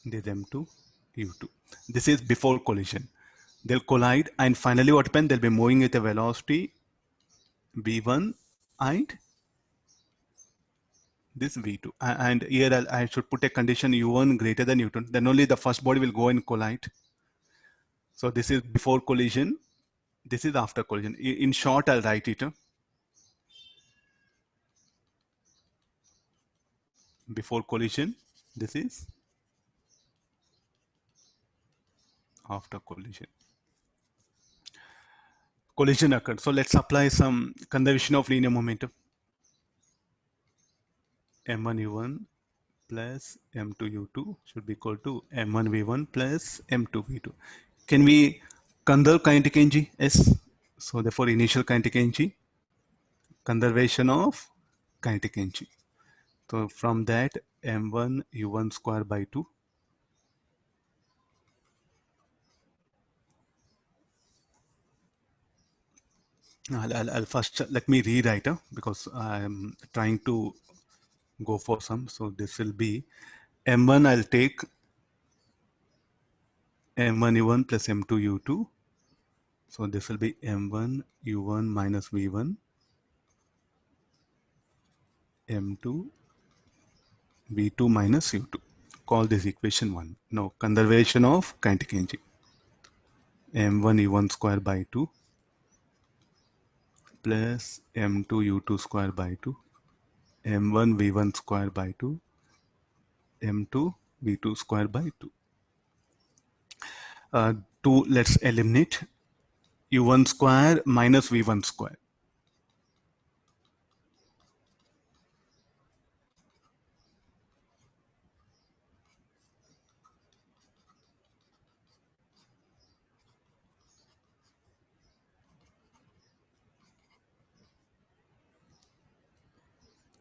this M2, U2. This is before collision. They'll collide, and finally what happens? They'll be moving at a velocity V1 and this V2. And here I should put a condition U1 greater than U2. Then only the first body will go and collide. So this is before collision. This is after collision. In short, I'll write it. Before collision, this is after collision. Collision occurred. So let's apply some conservation of linear momentum. M1 U1 plus M2 U2 should be equal to M1 V1 plus M2 V2. Can we conserve kinetic energy? Yes. So therefore, initial kinetic energy, conservation of kinetic energy. So from that, M1 U1 square by 2. I'll first let me rewrite because I'm trying to go for some. So this will be M1. I'll take M1 U1 plus M2 U2. So this will be M1 U1 minus V1 M2 V2 minus U2. Call this equation 1. Now conservation of kinetic energy. M1 U1 square by 2 plus M2 U2 square by 2 M1 V1 square by 2 M2 V2 square by 2. 2, let's eliminate. U1 square minus V1 square.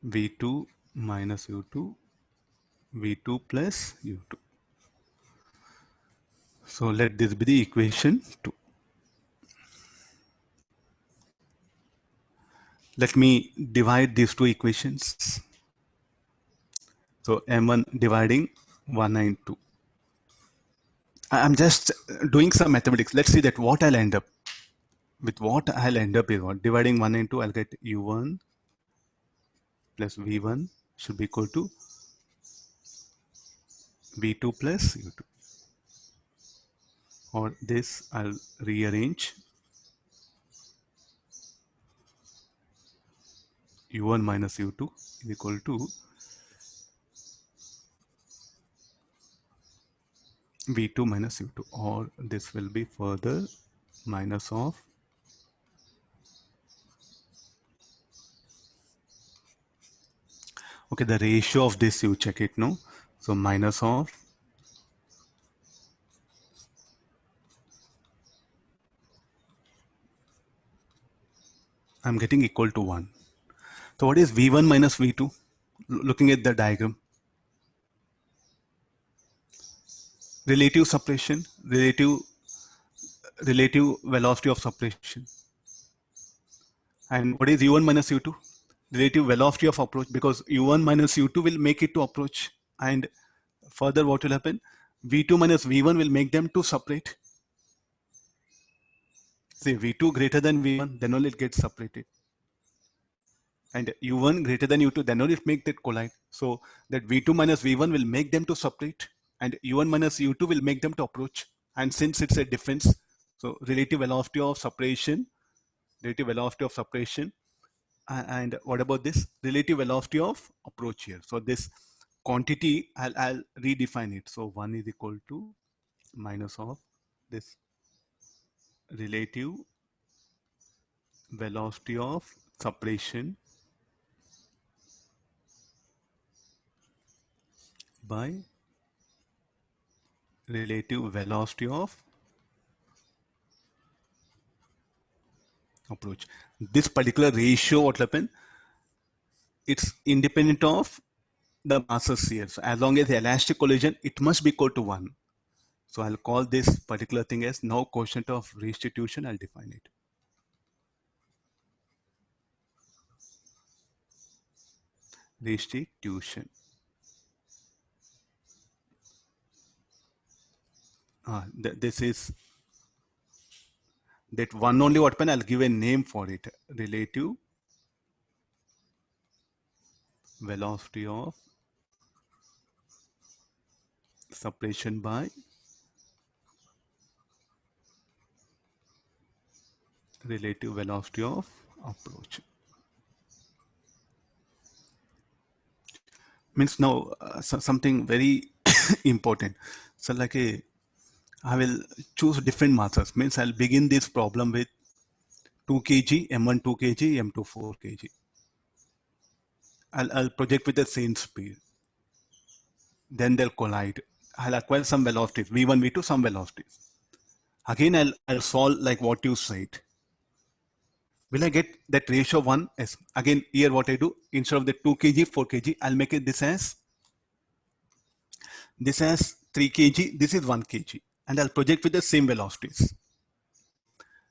V2 minus U2, V2 plus U2. So let this be the equation 2. Let me divide these two equations. So M1 dividing 1 and 2. I'm just doing some mathematics. Let's see that what I'll end up. With what I'll end up is what? Dividing 1 and 2, I'll get U1 plus V1 should be equal to V2 plus U2. Or this I'll rearrange. U1 minus U2 is equal to V2 minus U2, or this will be further minus of okay, the ratio of this you check it now. So minus of I'm getting equal to 1. So what is V1 minus V2? Looking at the diagram. Relative separation, relative velocity of separation. And what is U1 minus U2? Relative velocity of approach, because U1 minus U2 will make it to approach. And further what will happen? V2 minus V1 will make them to separate. Say V2 greater than V1, then only it gets separated. And U1 greater than U2, then only it make that collide. So that V2 minus V1 will make them to separate, and U1 minus U2 will make them to approach. And since it's a difference, so relative velocity of separation, and what about this relative velocity of approach here? So this quantity, I'll redefine it. So 1 is equal to minus of this relative velocity of separation by relative velocity of approach. This particular ratio, what will happen? It's independent of the masses here. So as long as the elastic collision, it must be equal to 1. So I'll call this particular thing as now quotient of restitution. I'll define it. Restitution. This is that one only what pen I'll give a name for it. Relative velocity of separation by relative velocity of approach. Means now something very important. So like I will choose different masses. Means I'll begin this problem with 2 kg, M1 2 kg, M2 4 kg. I'll project with the same speed. Then they'll collide. I'll acquire some velocities, V1, V2, some velocities. Again, I'll solve like what you said. Will I get that ratio 1? Yes. Again, here what I do, instead of the 2 kg, 4 kg, I'll make it this as 3 kg, this is 1 kg. And I'll project with the same velocities.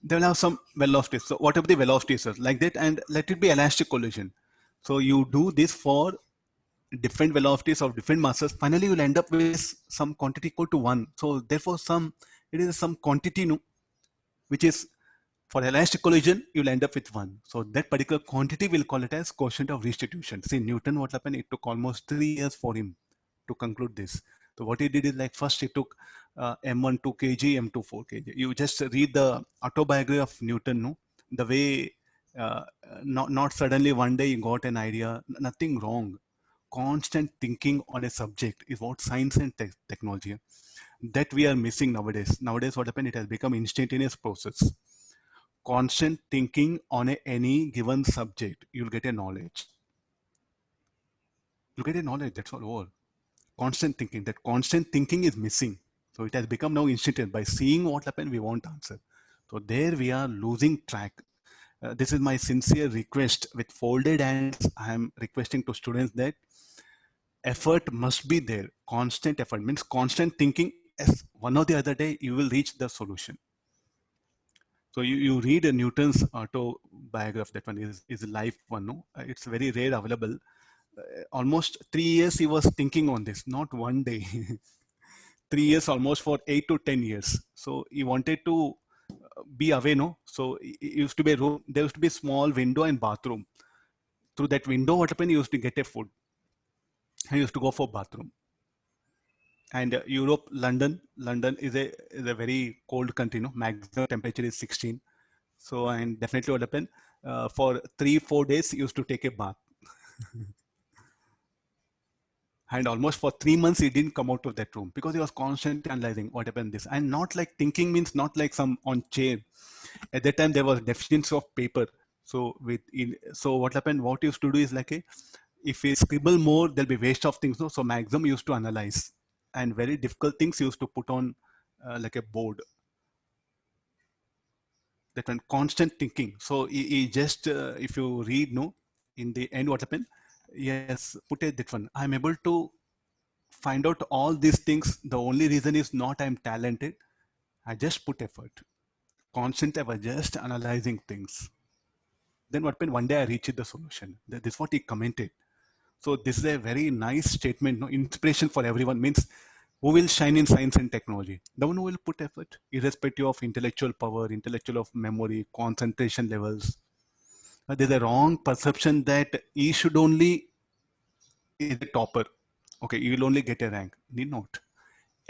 They will have some velocities. So whatever the velocities are like that, and let it be elastic collision. So you do this for different velocities of different masses. Finally, you'll end up with some quantity equal to 1. So therefore, it is some quantity which is for elastic collision, you'll end up with 1. So that particular quantity, we'll call it as quotient of restitution. See, Newton, what happened? It took almost 3 years for him to conclude this. So what he did is like first he took M1 2 kg, M2 4 kg. You just read the autobiography of Newton, no? The way, not suddenly one day he got an idea, nothing wrong. Constant thinking on a subject is what science and technology that we are missing nowadays. Nowadays, what happened? It has become instantaneous process. Constant thinking on any given subject, you'll get a knowledge. You'll get a knowledge. That's all. Constant thinking. That constant thinking is missing. So it has become now instantaneous. By seeing what happened, we want answer. So there we are losing track. This is my sincere request. With folded hands, I am requesting to students that effort must be there. Constant effort means constant thinking. As one or the other day, you will reach the solution. So you read Newton's autobiography. That one is a life one. No, it's very rare available. Almost 3 years he was thinking on this, not one day. 3 years, almost for 8 to 10 years. So he wanted to be away, no. So it used to be a room. There used to be a small window and bathroom. Through that window, what happened? He used to get a food. He used to go for bathroom. And Europe, London is a very cold country. No, maximum temperature is 16. So and definitely what happened? For 3-4 days, he used to take a bath. And almost for 3 months, he didn't come out of that room because he was constantly analyzing what happened this. And not like thinking means not like some on chair. At that time, there was deficiency of paper. So so what happened? What he used to do is like if we scribble more, there'll be waste of things. No? So maximum used to analyze, and very difficult things used to put on like a board. That one constant thinking. So he just if you read, no, in the end what happened? Yes, put it that one. I'm able to find out all these things. The only reason is not I'm talented. I just put effort. Constant effort, just analyzing things. Then what happened? One day I reached the solution. This is what he commented. So this is a very nice statement, no? Inspiration for everyone. Means who will shine in science and technology? The one who will put effort, irrespective of intellectual power, intellectual of memory, concentration levels. There's a wrong perception that he should only is a topper. Okay, you will only get a rank. Need not.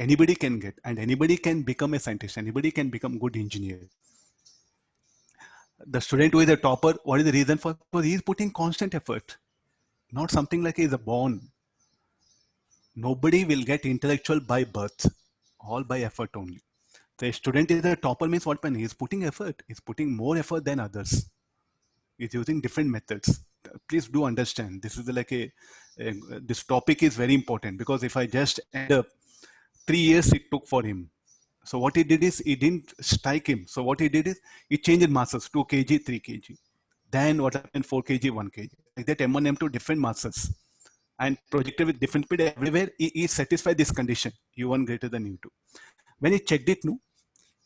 Anybody can get, and anybody can become a scientist. Anybody can become good engineer. The student who is a topper, what is the reason for? Because he is putting constant effort. Not something like he is a born. Nobody will get intellectual by birth, all by effort only. So a student is a topper means what? He is putting effort. He's putting more effort than others. He's using different methods. Please do understand. This is like this topic is very important because if I just end up 3 years it took for him. So what he did is he didn't strike him. So what he did is he changed masses 2 kg, 3 kg. Then what happened 4 kg, 1 kg. Like that M1, M2 different masses and projected with different speed everywhere. He satisfied this condition U1 greater than U2. When he checked it, no,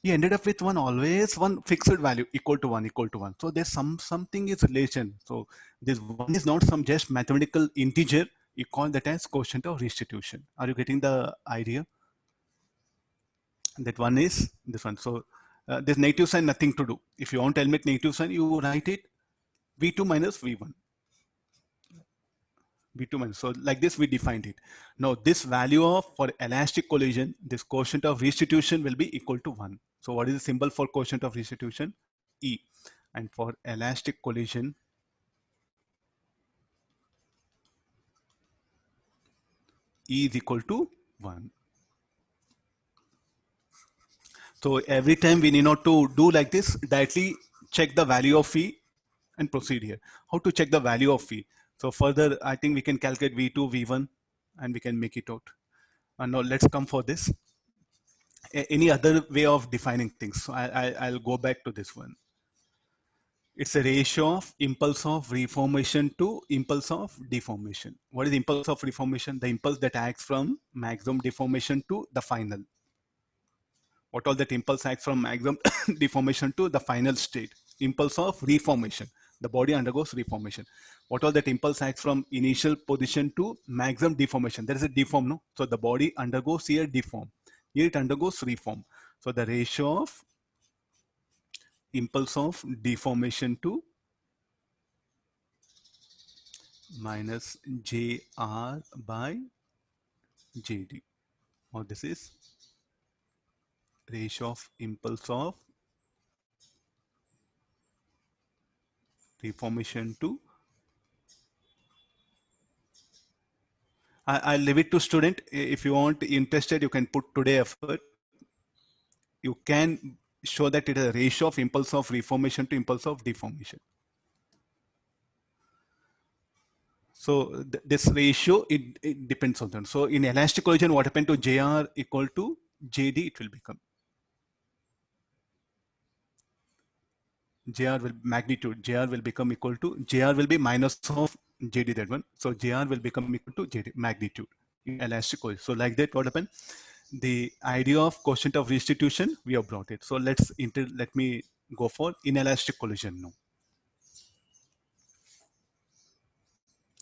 he ended up with always one fixed value equal to 1 equal to 1. So there's something is relation. So this 1 is not some just mathematical integer. You call that as quotient of restitution. Are you getting the idea? That one is this one. So this negative sign, nothing to do. If you want to eliminate negative sign, you write it V2 minus V1. V2 minus. So like this, we defined it. Now this value of for elastic collision, this quotient of restitution will be equal to 1. So what is the symbol for quotient of restitution? E. And for elastic collision, E is equal to 1. So every time we need not to do like this, directly check the value of E and proceed here. How to check the value of E? So further, I think we can calculate V2, V1, and we can make it out. And now let's come for this. Any other way of defining things? So I'll go back to this one. It's a ratio of impulse of reformation to impulse of deformation. What is impulse of reformation? The impulse that acts from maximum deformation to the final. What all that impulse acts from maximum deformation to the final state? Impulse of reformation. The body undergoes reformation. What all that impulse acts from initial position to maximum deformation? There is a deform, no? So the body undergoes here deform. Here it undergoes reform. So the ratio of impulse of deformation to minus JR by JD. Or this is ratio of impulse of reformation to. I'll leave it to student. If you want interested, you can put today effort. You can show that it is a ratio of impulse of reformation to impulse of deformation. So this ratio, it depends on them. So in elastic collision, what happened to JR equal to JD, it will become. JR will magnitude, JR will become equal to, JR will be minus of JD, that one. So JR will become equal to JD, magnitude in elastic collision. So like that, what happened? The idea of quotient of restitution, we have brought it. So let me go for inelastic collision now.